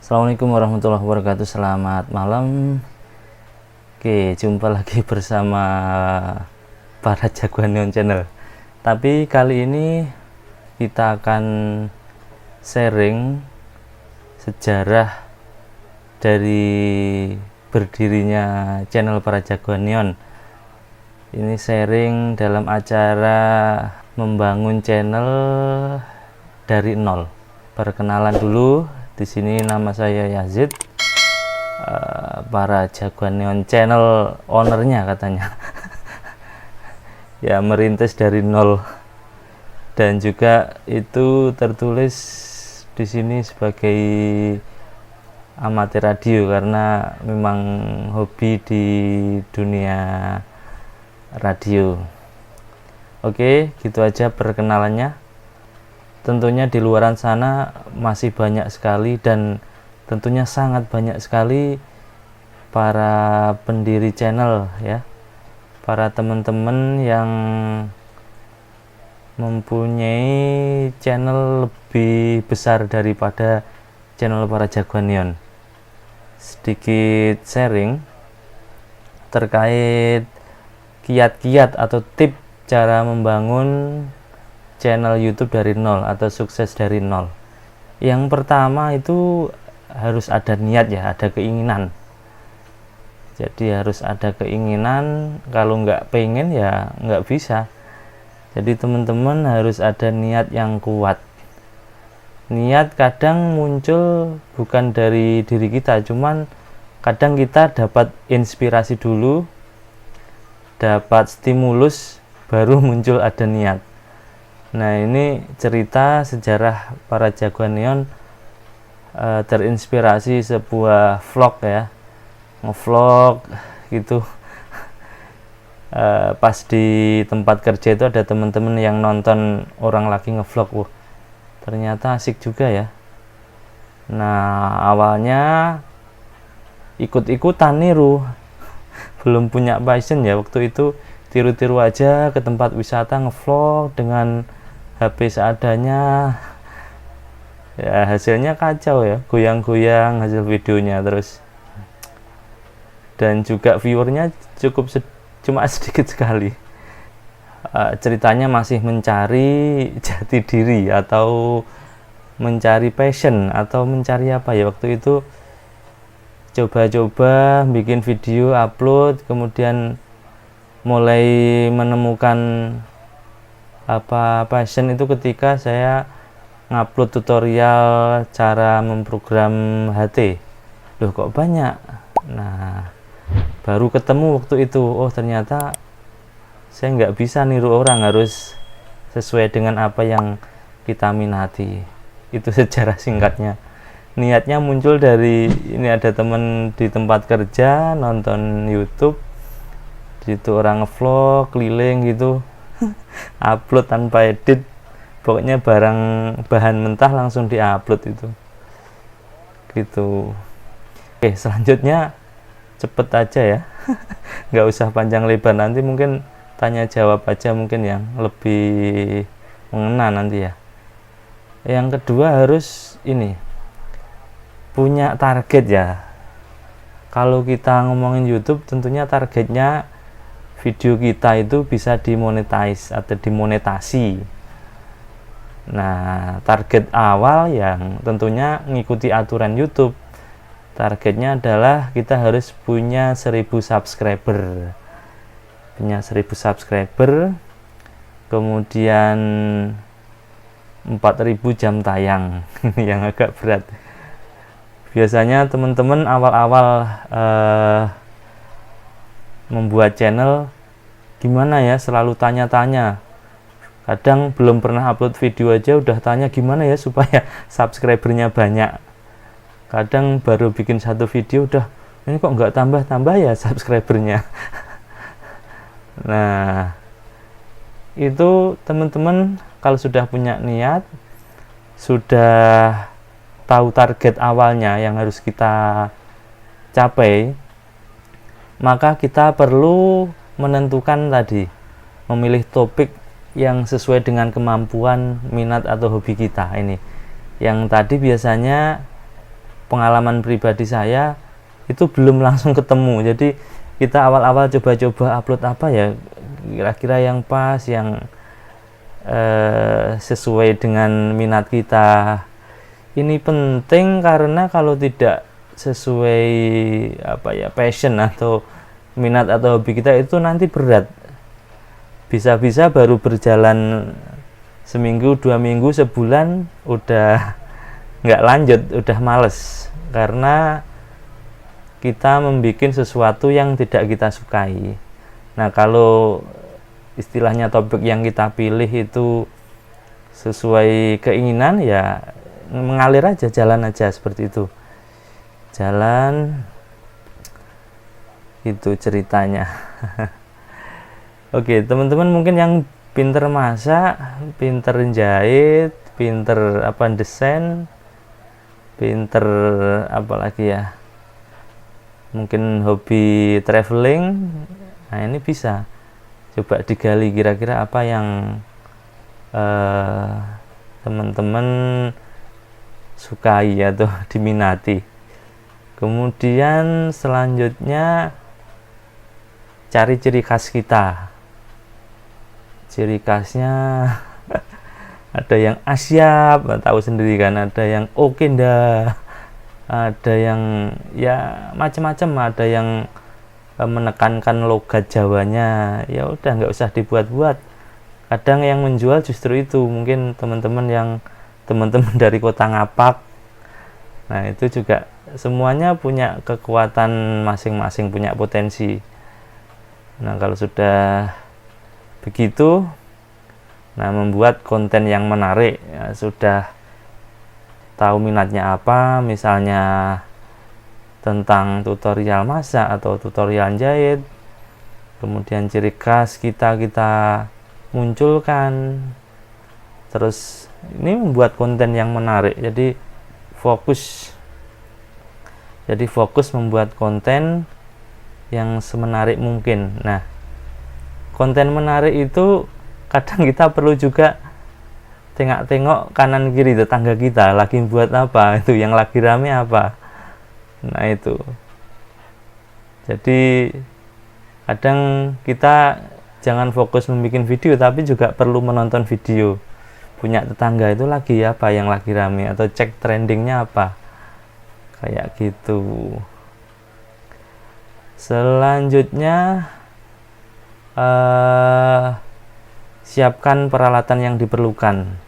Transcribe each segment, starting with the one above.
Assalamualaikum warahmatullahi wabarakatuh. Selamat malam. Oke, jumpa lagi bersama para jagoan Neon Channel. Tapi kali ini kita akan sharing sejarah dari berdirinya channel para jagoan Neon. Ini sharing dalam acara membangun channel dari nol. Perkenalan dulu. Di sini nama saya Yazid, para jagoan Neon Channel ownernya katanya. Ya, merintis dari nol, dan juga itu tertulis di sini sebagai amatir radio karena memang hobi di dunia radio. Oke, gitu aja perkenalannya. Tentunya di luaran sana masih banyak sekali dan tentunya sangat banyak sekali para pendiri channel ya, para teman-teman yang mempunyai channel lebih besar daripada channel para jagoan Neon. Sedikit sharing terkait kiat-kiat atau tip cara membangun channel YouTube dari nol atau sukses dari nol. Yang pertama itu harus ada niat ya, ada keinginan. Jadi harus ada keinginan, kalau nggak pengen ya nggak bisa. Jadi teman-teman harus ada niat yang kuat. Niat kadang muncul bukan dari diri kita, cuman kadang kita dapat inspirasi dulu, dapat stimulus, baru muncul ada niat. Nah, ini cerita sejarah para jagoan Neon, terinspirasi sebuah vlog ya, ngevlog gitu. Pas di tempat kerja itu ada teman-teman yang nonton orang lagi ngevlog, ternyata asik juga ya. Nah, awalnya ikut-ikutan niru, belum punya passion ya waktu itu, tiru-tiru aja ke tempat wisata ngevlog dengan HP seadanya. Ya, hasilnya kacau ya, goyang-goyang hasil videonya terus. Dan juga viewernya cuma sedikit sekali. Ceritanya masih mencari jati diri atau mencari passion atau mencari apa ya waktu itu, coba-coba bikin video, upload, kemudian mulai menemukan passion itu ketika saya ngupload tutorial cara memprogram HT. Loh, kok banyak? Nah, baru ketemu waktu itu, oh ternyata saya nggak bisa niru orang, harus sesuai dengan apa yang kita minati. Itu sejarah singkatnya. Niatnya muncul dari ini, ada temen di tempat kerja nonton YouTube, itu orang ngevlog keliling gitu, upload tanpa edit, pokoknya bahan mentah langsung diupload itu gitu. Oke, selanjutnya cepet aja ya. Nggak usah panjang lebar, nanti mungkin tanya jawab aja mungkin yang lebih mengena nanti ya. Yang kedua harus ini, punya target ya. Kalau kita ngomongin YouTube, tentunya targetnya video kita itu bisa dimonetize atau dimonetasi. Nah, target awal yang tentunya mengikuti aturan YouTube. Targetnya adalah kita harus punya 1000 subscriber. Punya 1000 subscriber, kemudian 4000 jam tayang. Ini yang agak berat. Biasanya teman-teman awal-awal membuat channel gimana ya, selalu tanya-tanya. Kadang belum pernah upload video aja udah tanya gimana ya supaya subscribernya banyak. Kadang baru bikin satu video udah, ini kok nggak tambah-tambah ya subscribernya. Nah, itu teman-teman kalau sudah punya niat, sudah tahu target awalnya yang harus kita capai, maka kita perlu menentukan tadi, memilih topik yang sesuai dengan kemampuan, minat atau hobi kita. Ini yang tadi biasanya pengalaman pribadi saya itu belum langsung ketemu. Jadi kita awal-awal coba-coba upload apa ya kira-kira yang pas, yang sesuai dengan minat kita. Ini penting karena kalau tidak sesuai passion atau minat atau hobi kita, itu nanti berat. Bisa-bisa baru berjalan seminggu, 2 minggu, sebulan udah nggak lanjut, udah males karena kita membuat sesuatu yang tidak kita sukai. Nah, kalau istilahnya topik yang kita pilih itu sesuai keinginan, ya mengalir aja, jalan aja seperti itu. Jalan itu ceritanya. Oke, teman-teman mungkin yang pinter masak, pinter jahit, pinter desain, pinter apalagi ya, mungkin hobi traveling, nah ini bisa coba digali kira-kira apa yang teman-teman sukai atau diminati. Kemudian selanjutnya cari ciri khas kita. Ciri khasnya ada yang asyap, tahu sendiri kan, ada yang okenda, ada yang ya macam-macam, ada yang menekankan logat Jawanya, ya udah nggak usah dibuat-buat. Kadang yang menjual justru itu, mungkin teman-teman dari kota Ngapak. Nah, itu juga semuanya punya kekuatan masing-masing, punya potensi. Nah, kalau sudah begitu, nah membuat konten yang menarik, ya, sudah tahu minatnya apa, misalnya tentang tutorial masak atau tutorial jahit, kemudian ciri khas kita munculkan, terus ini membuat konten yang menarik. Jadi fokus membuat konten yang semenarik mungkin. Nah, konten menarik itu kadang kita perlu juga tengok kanan kiri tetangga kita lagi buat apa, itu yang lagi rame apa. Nah, itu jadi kadang kita jangan fokus membuat video, tapi juga perlu menonton video punya tetangga itu lagi apa yang lagi rame, atau cek trendingnya apa, kayak gitu. Selanjutnya siapkan peralatan yang diperlukan.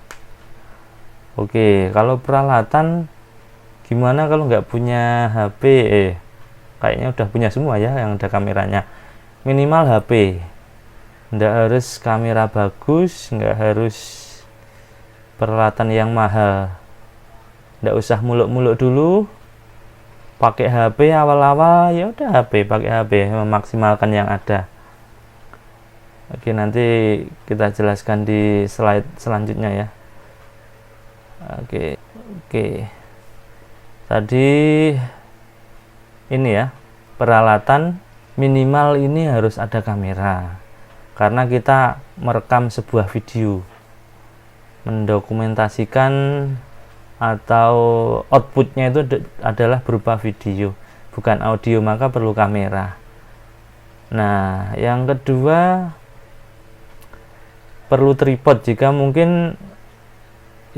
Oke, kalau peralatan gimana kalau nggak punya HP? Kayaknya udah punya semua ya yang ada kameranya. Minimal HP, nggak harus kamera bagus, nggak harus peralatan yang mahal, nggak usah muluk-muluk dulu. Pakai HP awal-awal, ya udah pakai HP, memaksimalkan yang ada. Oke, nanti kita jelaskan di slide selanjutnya ya. Oke. Tadi ini ya, peralatan minimal ini harus ada kamera, karena kita merekam sebuah video, mendokumentasikan atau outputnya itu adalah berupa video, bukan audio, maka perlu kamera. Nah, yang kedua perlu tripod jika mungkin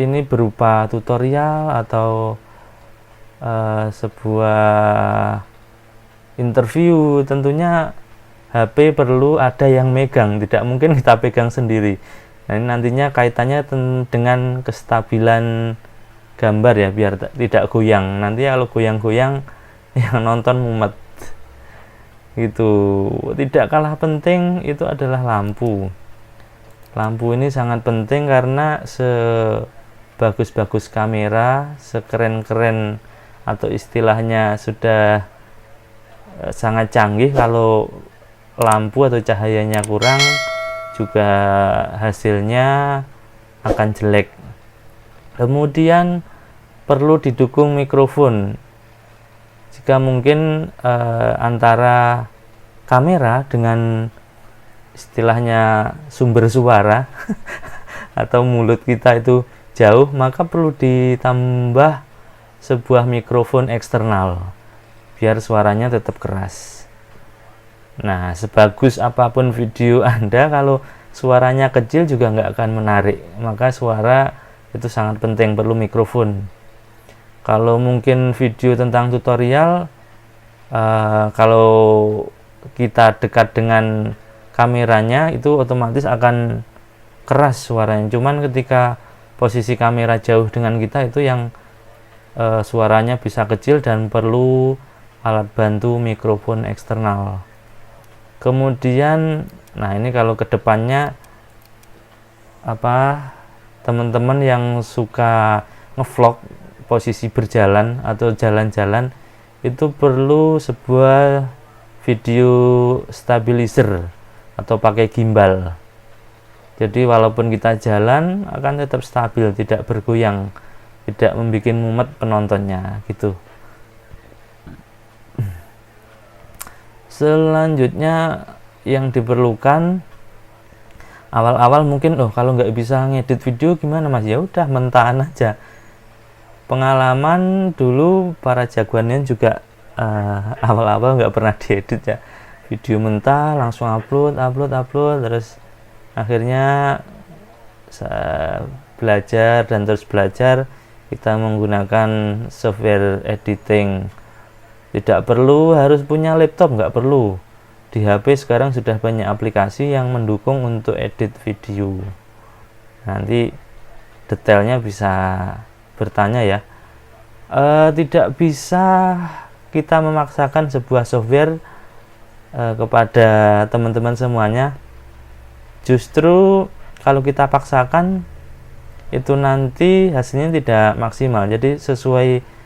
ini berupa tutorial atau sebuah interview. Tentunya HP perlu ada yang megang, tidak mungkin kita pegang sendiri. Nah, ini nantinya kaitannya dengan kestabilan gambar ya, biar tidak goyang. Nanti kalau goyang-goyang yang nonton mumet gitu. Tidak kalah penting itu adalah lampu. Lampu ini sangat penting karena sebagus-bagus kamera, sekeren-keren atau istilahnya sudah sangat canggih, kalau lampu atau cahayanya kurang juga hasilnya akan jelek. Kemudian perlu didukung mikrofon. Jika mungkin antara kamera dengan istilahnya sumber suara atau mulut kita itu jauh, maka perlu ditambah sebuah mikrofon eksternal biar suaranya tetap keras. Nah, sebagus apapun video Anda, kalau suaranya kecil juga nggak akan menarik. Maka suara itu sangat penting, perlu mikrofon. Kalau mungkin video tentang tutorial, kalau kita dekat dengan kameranya itu otomatis akan keras suaranya. Cuman ketika posisi kamera jauh dengan kita itu yang suaranya bisa kecil dan perlu alat bantu mikrofon eksternal. Kemudian, nah ini kalau kedepannya teman-teman yang suka ngevlog posisi berjalan atau jalan-jalan itu perlu sebuah video stabilizer atau pakai gimbal. Jadi walaupun kita jalan akan tetap stabil, tidak bergoyang, tidak membuat mumet penontonnya gitu. Selanjutnya yang diperlukan awal-awal mungkin kalau nggak bisa ngedit video gimana Mas? Ya udah mentahan aja. Pengalaman dulu para jagoannya juga awal-awal nggak pernah diedit ya, video mentah langsung upload terus akhirnya saya belajar dan terus belajar, kita menggunakan software editing. Tidak perlu harus punya laptop, nggak perlu. Di HP sekarang sudah banyak aplikasi yang mendukung untuk edit video. Nanti detailnya bisa bertanya ya. Tidak bisa kita memaksakan sebuah software kepada teman-teman semuanya. Justru kalau kita paksakan itu nanti hasilnya tidak maksimal. Jadi sesuai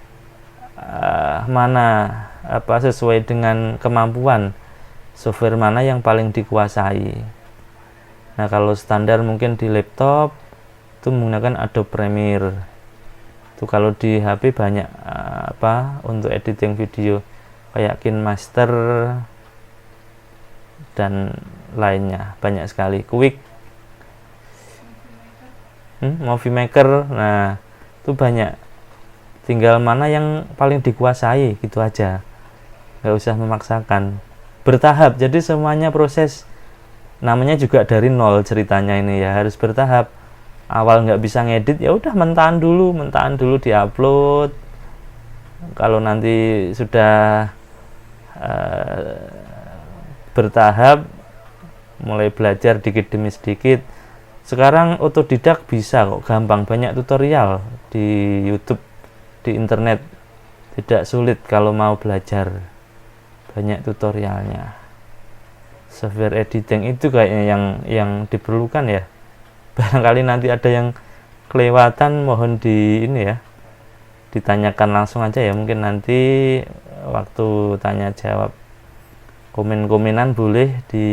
sesuai dengan kemampuan, software mana yang paling dikuasai. Nah, kalau standar mungkin di laptop itu menggunakan Adobe Premiere. Itu kalau di HP banyak untuk editing video kayak KineMaster dan lainnya, banyak sekali. Quick, Movie Maker, nah itu banyak. Tinggal mana yang paling dikuasai, gitu aja. Nggak usah memaksakan. Bertahap, jadi semuanya proses. Namanya juga dari nol ceritanya ini ya, harus bertahap. Awal nggak bisa ngedit, ya udah mentahan dulu diupload. Kalau nanti sudah bertahap, mulai belajar dikit demi sedikit. Sekarang otodidak bisa kok, gampang, banyak tutorial di YouTube, di internet, tidak sulit kalau mau belajar, banyak tutorialnya. Software editing itu kayaknya yang diperlukan ya. Barangkali nanti ada yang kelewatan, mohon ditanyakan langsung aja ya, mungkin nanti waktu tanya jawab, komen-komenan boleh di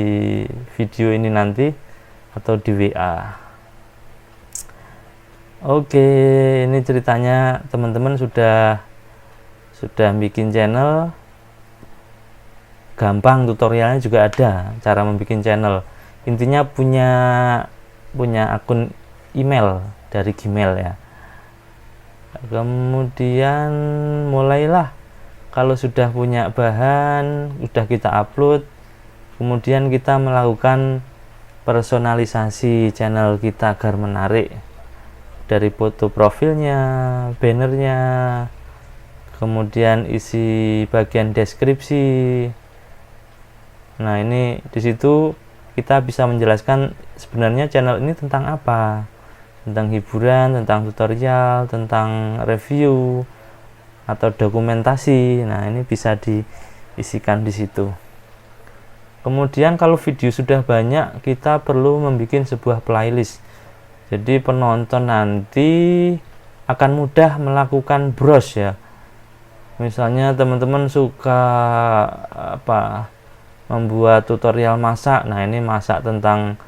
video ini nanti atau di WA. Oke, ini ceritanya teman-teman sudah bikin channel, gampang, tutorialnya juga ada cara membuat channel. Intinya punya akun email dari Gmail ya. Kemudian mulailah, kalau sudah punya bahan, sudah kita upload, kemudian kita melakukan personalisasi channel kita agar menarik. Dari foto profilnya, bannernya, kemudian isi bagian deskripsi. Nah, ini di situ kita bisa menjelaskan sebenarnya channel ini tentang apa, tentang hiburan, tentang tutorial, tentang review atau dokumentasi. Nah, ini bisa diisikan di situ. Kemudian kalau video sudah banyak, kita perlu membuat sebuah playlist. Jadi penonton nanti akan mudah melakukan browse ya. Misalnya teman-teman suka membuat tutorial masak. Nah, ini masak tentang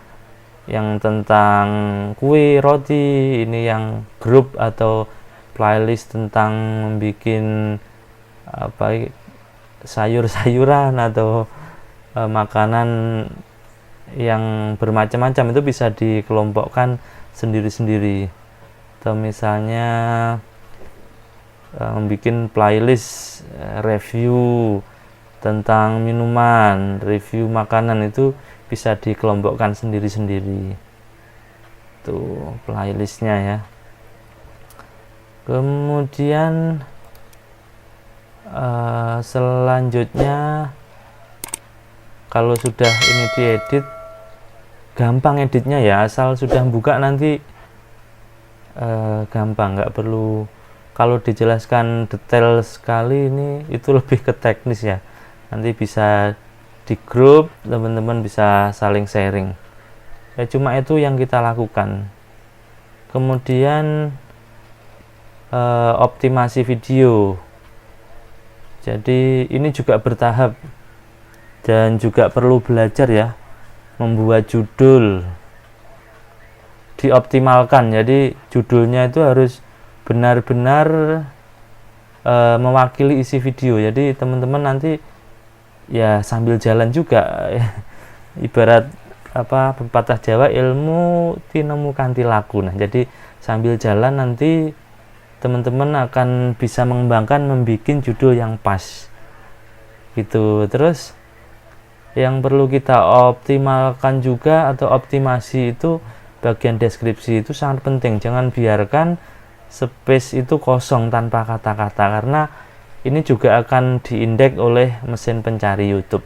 kue, roti, ini yang grup atau playlist tentang membuat sayur-sayuran atau makanan yang bermacam-macam, itu bisa dikelompokkan sendiri-sendiri. Atau misalnya membuat playlist review tentang minuman, review makanan, itu bisa dikelompokkan sendiri-sendiri. Tuh playlistnya ya. Kemudian selanjutnya, kalau sudah ini diedit, gampang editnya ya, asal sudah buka nanti gampang, nggak perlu kalau dijelaskan detail sekali. Ini itu lebih ke teknis ya, nanti bisa di grup, teman-teman bisa saling sharing ya, cuma itu yang kita lakukan. Kemudian optimasi video, jadi ini juga bertahap dan juga perlu belajar ya, membuat judul dioptimalkan. Jadi judulnya itu harus benar-benar mewakili isi video. Jadi teman-teman nanti ya sambil jalan juga ibarat apa pepatah Jawa, ilmu tinemu kanthi laku. Nah, jadi sambil jalan nanti teman-teman akan bisa mengembangkan, membuat judul yang pas gitu. Terus yang perlu kita optimalkan juga atau optimasi itu bagian deskripsi, itu sangat penting. Jangan biarkan space itu kosong tanpa kata-kata, karena ini juga akan diindeks oleh mesin pencari YouTube.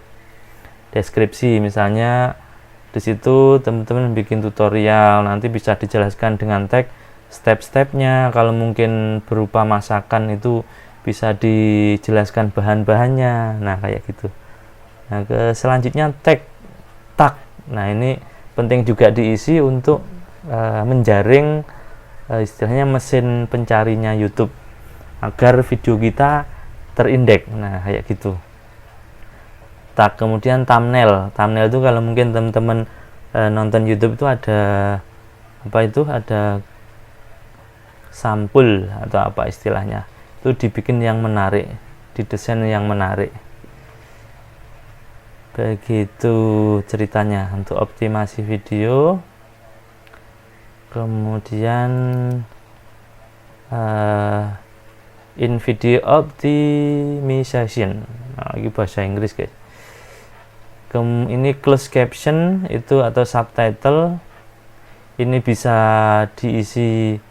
Deskripsi misalnya di situ teman-teman bikin tutorial, nanti bisa dijelaskan dengan tag step-stepnya. Kalau mungkin berupa masakan itu bisa dijelaskan bahan-bahannya. Nah, kayak gitu. Nah, selanjutnya tag. Nah, ini penting juga diisi untuk menjaring istilahnya mesin pencarinya YouTube agar video kita terindeks. Nah, kayak gitu. Kemudian thumbnail itu kalau mungkin teman-teman nonton YouTube itu ada apa, itu ada sampul atau apa istilahnya, itu dibikin yang menarik, didesain yang menarik. Begitu ceritanya untuk optimasi video. Kemudian in video optimization, nah, ini bahasa Inggris guys. Ini closed caption itu atau subtitle, ini bisa diisi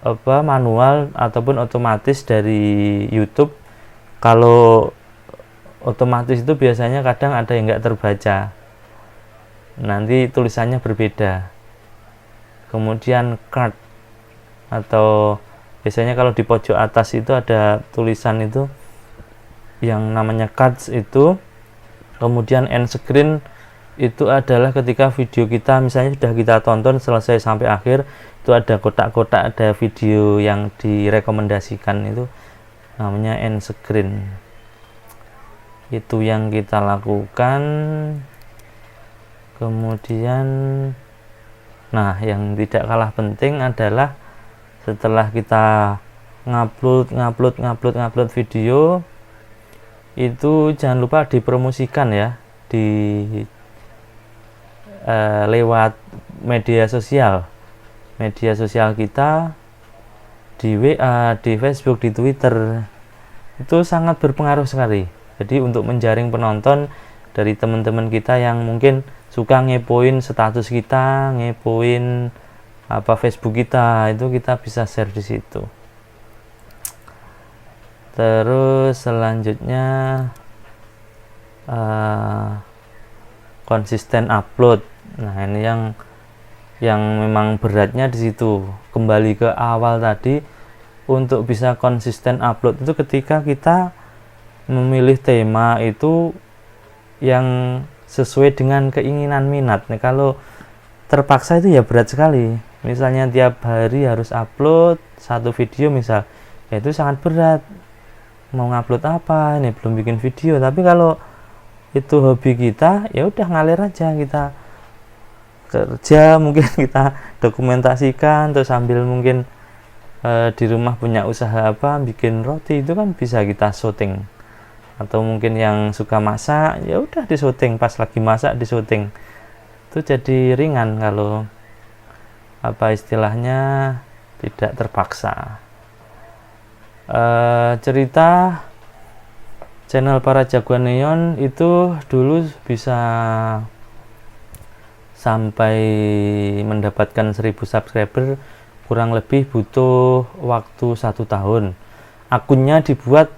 apa manual ataupun otomatis dari YouTube. Kalau otomatis itu biasanya kadang ada yang nggak terbaca, nanti tulisannya berbeda. Kemudian card, atau biasanya kalau di pojok atas itu ada tulisan itu yang namanya cards itu. Kemudian end screen itu adalah ketika video kita misalnya sudah kita tonton selesai sampai akhir, itu ada kotak-kotak, ada video yang direkomendasikan, itu namanya end screen. Itu yang kita lakukan. Kemudian nah, yang tidak kalah penting adalah setelah kita ngupload video, itu jangan lupa dipromosikan ya, lewat media sosial kita, di WA, di Facebook, di Twitter. Itu sangat berpengaruh sekali. Jadi untuk menjaring penonton dari teman-teman kita yang mungkin suka ngepoin status kita, ngepoin apa Facebook kita, itu kita bisa share di situ. Terus selanjutnya konsisten upload. Nah, ini yang memang beratnya di situ. Kembali ke awal tadi, untuk bisa konsisten upload itu ketika kita memilih tema itu yang sesuai dengan keinginan minat. Nah, kalau terpaksa itu ya berat sekali. Misalnya tiap hari harus upload satu video misal, ya itu sangat berat. Mau ngupload apa, ini belum bikin video. Tapi kalau itu hobi kita, ya udah ngalir aja, kita kerja mungkin kita dokumentasikan, terus sambil mungkin di rumah punya usaha apa, bikin roti, itu kan bisa kita syuting. Atau mungkin yang suka masak, ya udah di syuting, pas lagi masak di syuting. Itu jadi ringan kalau apa istilahnya, tidak terpaksa. Cerita channel para jagoan neon itu dulu bisa sampai mendapatkan 1000 subscriber kurang lebih butuh waktu 1 tahun. Akunnya dibuat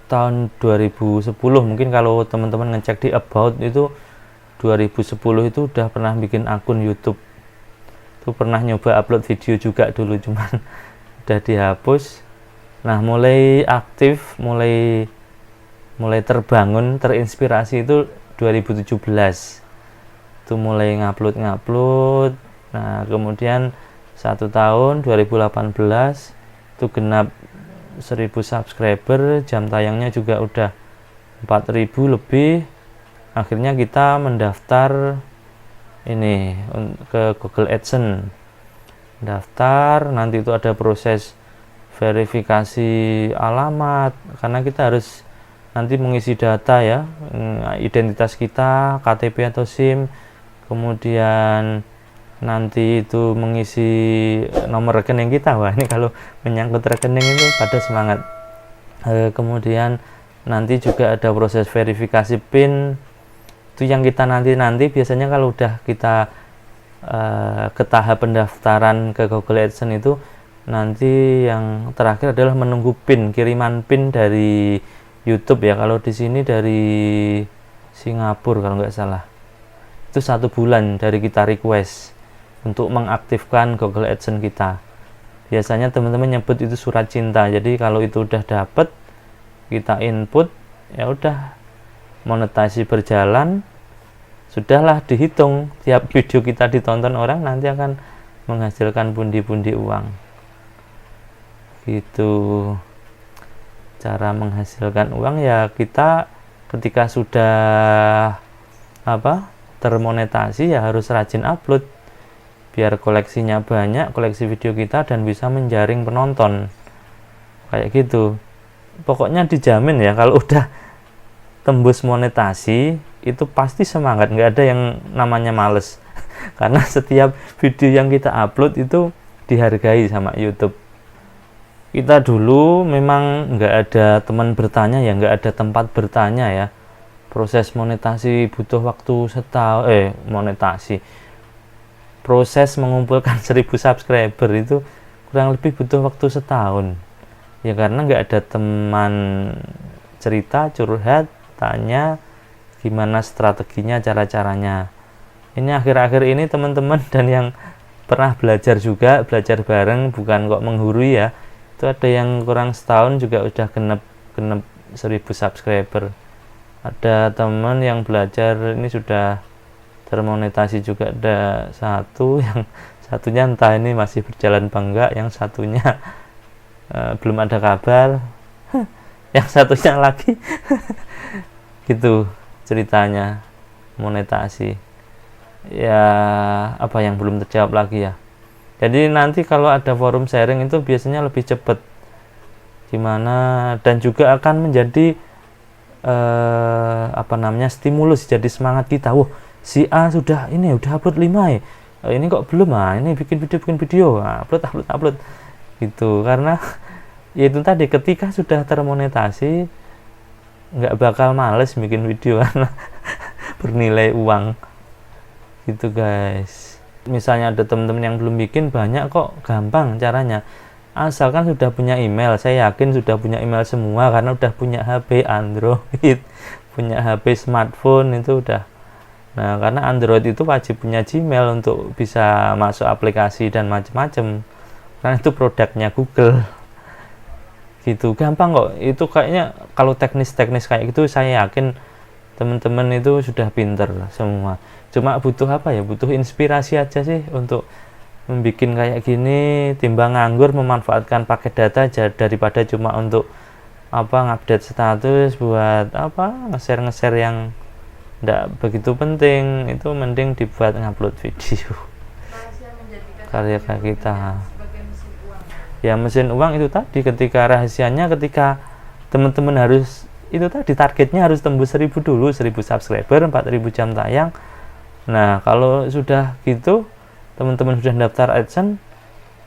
tahun 2010, mungkin kalau teman-teman ngecek di about itu 2010 itu udah pernah bikin akun YouTube. Itu pernah nyoba upload video juga dulu, cuman udah dihapus. Nah, mulai aktif, mulai terbangun, terinspirasi itu 2017. Itu mulai ngupload. Nah, kemudian 1 tahun 2018 itu genap 1000 subscriber, jam tayangnya juga udah 4000 lebih. Akhirnya kita mendaftar ini ke Google AdSense. Daftar, nanti itu ada proses verifikasi alamat, karena kita harus nanti mengisi data ya, identitas kita, KTP atau SIM, kemudian nanti itu mengisi nomor rekening kita. Wah, ini kalau menyangkut rekening itu pada semangat. Kemudian nanti juga ada proses verifikasi PIN, itu yang kita nanti biasanya kalau udah kita ke tahap pendaftaran ke Google AdSense itu, nanti yang terakhir adalah menunggu PIN, kiriman PIN dari YouTube ya. Kalau di sini dari Singapura kalau nggak salah, itu 1 bulan dari kita request untuk mengaktifkan Google AdSense kita. Biasanya teman-teman nyebut itu surat cinta. Jadi kalau itu udah dapet, kita input, ya udah monetasi berjalan, sudahlah dihitung tiap video kita ditonton orang nanti akan menghasilkan pundi-pundi uang. Gitu cara menghasilkan uang ya. Kita ketika sudah termonetasi ya harus rajin upload biar koleksinya banyak, koleksi video kita, dan bisa menjaring penonton kayak gitu. Pokoknya dijamin ya, kalau udah tembus monetasi itu pasti semangat, nggak ada yang namanya males karena setiap video yang kita upload itu dihargai sama YouTube. Kita dulu memang nggak ada teman bertanya ya, nggak ada tempat bertanya ya. Proses monetasi butuh waktu setahun, proses mengumpulkan 1000 subscriber itu kurang lebih butuh waktu setahun ya, karena nggak ada teman cerita, curhat, tanya gimana strateginya, cara-caranya. Ini akhir-akhir ini teman-teman dan yang pernah belajar juga, belajar bareng, bukan kok menggurui ya, itu ada yang kurang setahun juga udah genep 1000 subscriber. Ada teman yang belajar ini sudah termonetasi juga, ada satu, yang satunya entah ini masih berjalan apa enggak, yang satunya belum ada kabar, yang satunya lagi gitu ceritanya monetasi ya. Apa yang belum terjawab lagi ya. Jadi nanti kalau ada forum sharing itu biasanya lebih cepat gimana, dan juga akan menjadi stimulus, jadi semangat kita. Wah, si A sudah upload 5 ya, ini kok belum, ini bikin video, upload gitu. Karena ya itu tadi, ketika sudah termonetasi nggak bakal males bikin video karena bernilai uang gitu guys. Misalnya ada teman-teman yang belum bikin, banyak kok, gampang caranya, asalkan sudah punya email. Saya yakin sudah punya email semua karena udah punya HP Android, punya HP smartphone itu udah. Nah, karena Android itu wajib punya Gmail untuk bisa masuk aplikasi dan macam-macam, karena itu produknya Google gitu. Gampang kok itu, kayaknya kalau teknis kayak gitu saya yakin teman-teman itu sudah pinter semua. Cuma butuh butuh inspirasi aja sih untuk membuat kayak gini, timbang nganggur memanfaatkan paket data aja daripada cuma untuk ngupdate status buat nge-share yang enggak begitu penting. Itu mending dibuat ngupload video karya kita ya. Mesin uang itu tadi, ketika rahasianya, ketika teman-teman harus itu tadi, targetnya harus tembus 1000 dulu, 1000 subscriber, 4000 jam tayang. Nah, kalau sudah gitu teman-teman sudah daftar AdSense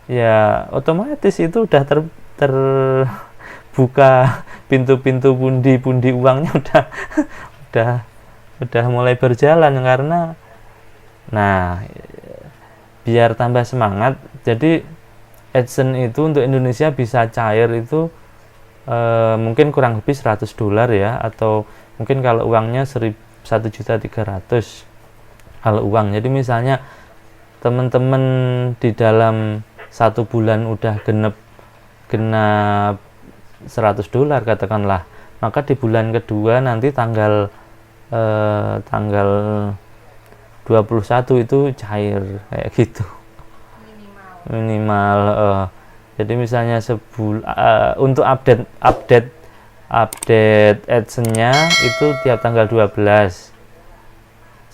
ya otomatis itu udah buka pintu-pintu pundi-pundi uangnya udah udah mulai berjalan. Karena nah, biar tambah semangat, jadi AdSense itu untuk Indonesia bisa cair itu mungkin kurang lebih $100 ya, atau mungkin kalau uangnya 1.300.000 kalau uang. Jadi misalnya teman-teman di dalam 1 bulan udah genep $100 katakanlah, maka di bulan kedua nanti tanggal 21 itu cair kayak gitu minimal. Jadi misalnya untuk update AdSense-nya itu tiap tanggal 12.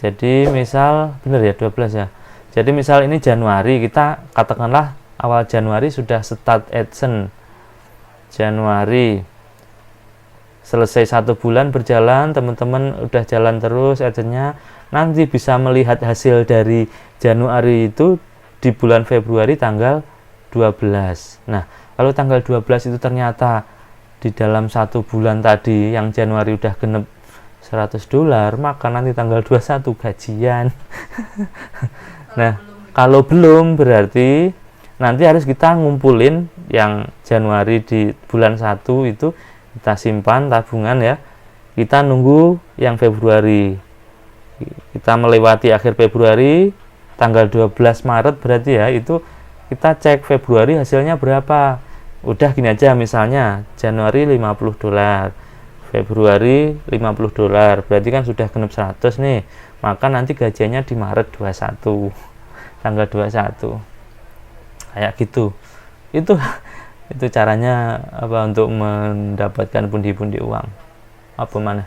Jadi misal bener ya 12 ya. Jadi misal ini Januari, kita katakanlah awal Januari sudah start AdSense. Januari selesai 1 bulan berjalan, teman-teman udah jalan terus AdSense-nya, nanti bisa melihat hasil dari Januari itu di bulan Februari tanggal 12. Nah, kalau tanggal 12 itu ternyata di dalam 1 bulan tadi yang Januari udah genep $100, maka nanti tanggal 21 gajian. Nah, kalau belum berarti nanti harus kita ngumpulin yang Januari di bulan 1 itu kita simpan tabungan ya. Kita nunggu yang Februari. Kita melewati akhir Februari, tanggal 12 Maret berarti ya, itu kita cek Februari hasilnya berapa. Udah gini aja, misalnya Januari $50, Februari $50, berarti kan sudah genep 100 nih. Maka nanti gajiannya di Maret 21, tanggal 21 kayak gitu. Itu caranya apa untuk mendapatkan pundi-pundi uang. Apa mana?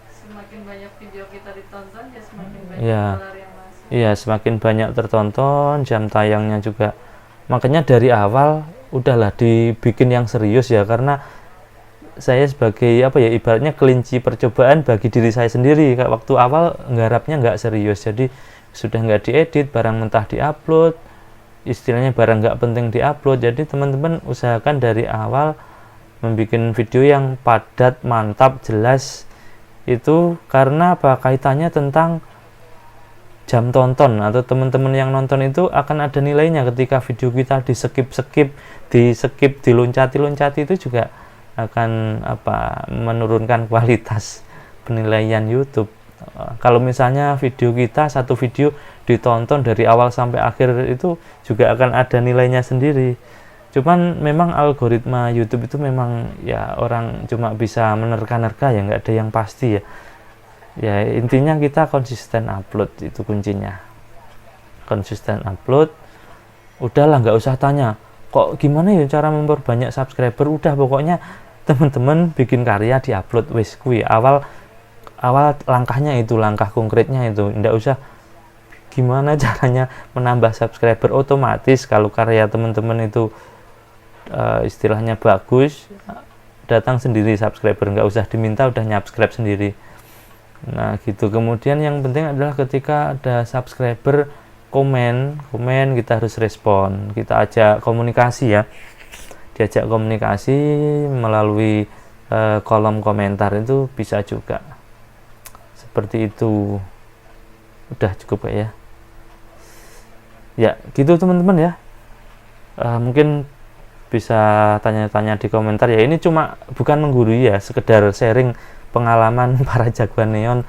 Semakin banyak video kita ditonton ya semakin banyak Ya, dolar yang masuk. iya, semakin banyak tertonton, jam tayangnya juga. Makanya dari awal udahlah dibikin yang serius ya, karena saya sebagai apa ya, ibaratnya kelinci percobaan bagi diri saya sendiri. Kayak waktu awal nggarapnya nggak serius, jadi sudah nggak diedit, barang mentah diupload, istilahnya barang nggak penting diupload. Jadi teman-teman usahakan dari awal membuat video yang padat, mantap, jelas. Itu karena apa? Kaitannya tentang jam tonton, atau teman-teman yang nonton itu akan ada nilainya ketika video kita di skip, diloncati itu juga akan apa, menurunkan kualitas penilaian YouTube. Kalau misalnya video kita, satu video ditonton dari awal sampai akhir, itu juga akan ada nilainya sendiri. Cuman memang algoritma YouTube itu memang ya orang cuma bisa menerka-nerka ya, nggak ada yang pasti ya. Ya intinya kita konsisten upload, itu kuncinya. Konsisten upload. Udahlah, nggak usah tanya kok gimana ya cara memperbanyak subscriber. Udah pokoknya teman-teman bikin karya diupload wis kuwi. Awal langkahnya itu, langkah konkretnya itu. Nggak usah gimana caranya menambah subscriber. Otomatis kalau karya teman-teman itu istilahnya bagus, datang sendiri subscriber, nggak usah diminta, udah subscribe sendiri. Nah gitu. Kemudian yang penting adalah ketika ada subscriber komen kita harus respon, kita ajak komunikasi ya, diajak komunikasi melalui kolom komentar, itu bisa juga seperti itu. Udah cukup ya gitu teman-teman ya. Mungkin bisa tanya-tanya di komentar ya. Ini cuma bukan menggurui ya, sekedar sharing pengalaman para jagoan neon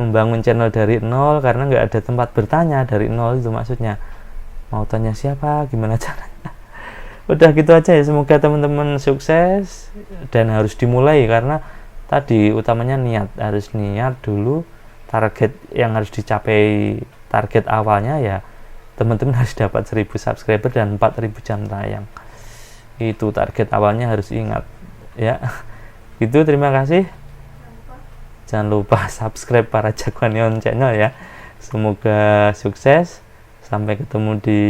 membangun channel dari nol, karena nggak ada tempat bertanya dari nol. Itu maksudnya, mau tanya siapa, gimana caranya. Udah gitu aja ya, semoga teman-teman sukses. Dan harus dimulai, karena tadi utamanya niat, harus niat dulu. Target yang harus dicapai, target awalnya ya teman-teman harus dapat 1000 subscriber dan 4000 jam tayang. Itu target awalnya, harus ingat ya. Itu terima kasih. Jangan lupa subscribe para jagoan neon channel ya. Semoga sukses. Sampai ketemu di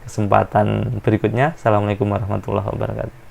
kesempatan berikutnya. Assalamualaikum warahmatullahi wabarakatuh.